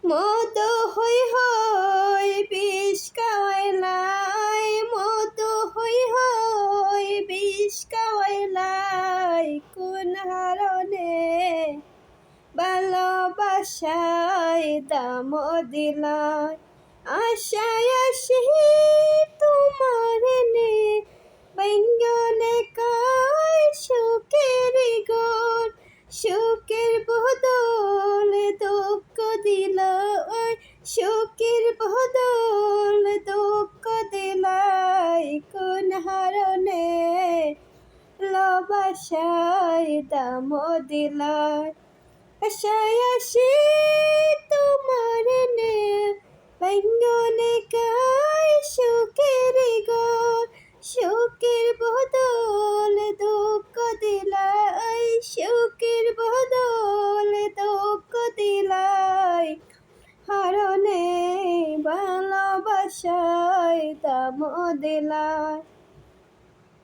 মতো হই হই বিষ খাওয়াইলাই, মতো হই হই বিষ খাওয়াইলাই, কোন হারণে ভালোবাসায় দাম দিলাই। আশায় আসি তোমার নে ব্যঙ্গনে কায় সুখের ঘর, সুখের বদলে দুঃখ দিলাই, সুখের বদলে দুঃখ দিলাই, কোন হারণে ভালোবাসায় দাম দিলাই। আশায় আসি তোমার নে ব্যঙ্গনে গায় সুখের ঘর, সুখের বদলে দুঃখ দিলাই, সুখের বদলে দুঃখ দিলাই, হারণে ভালোবাসায় দাম দিলাই।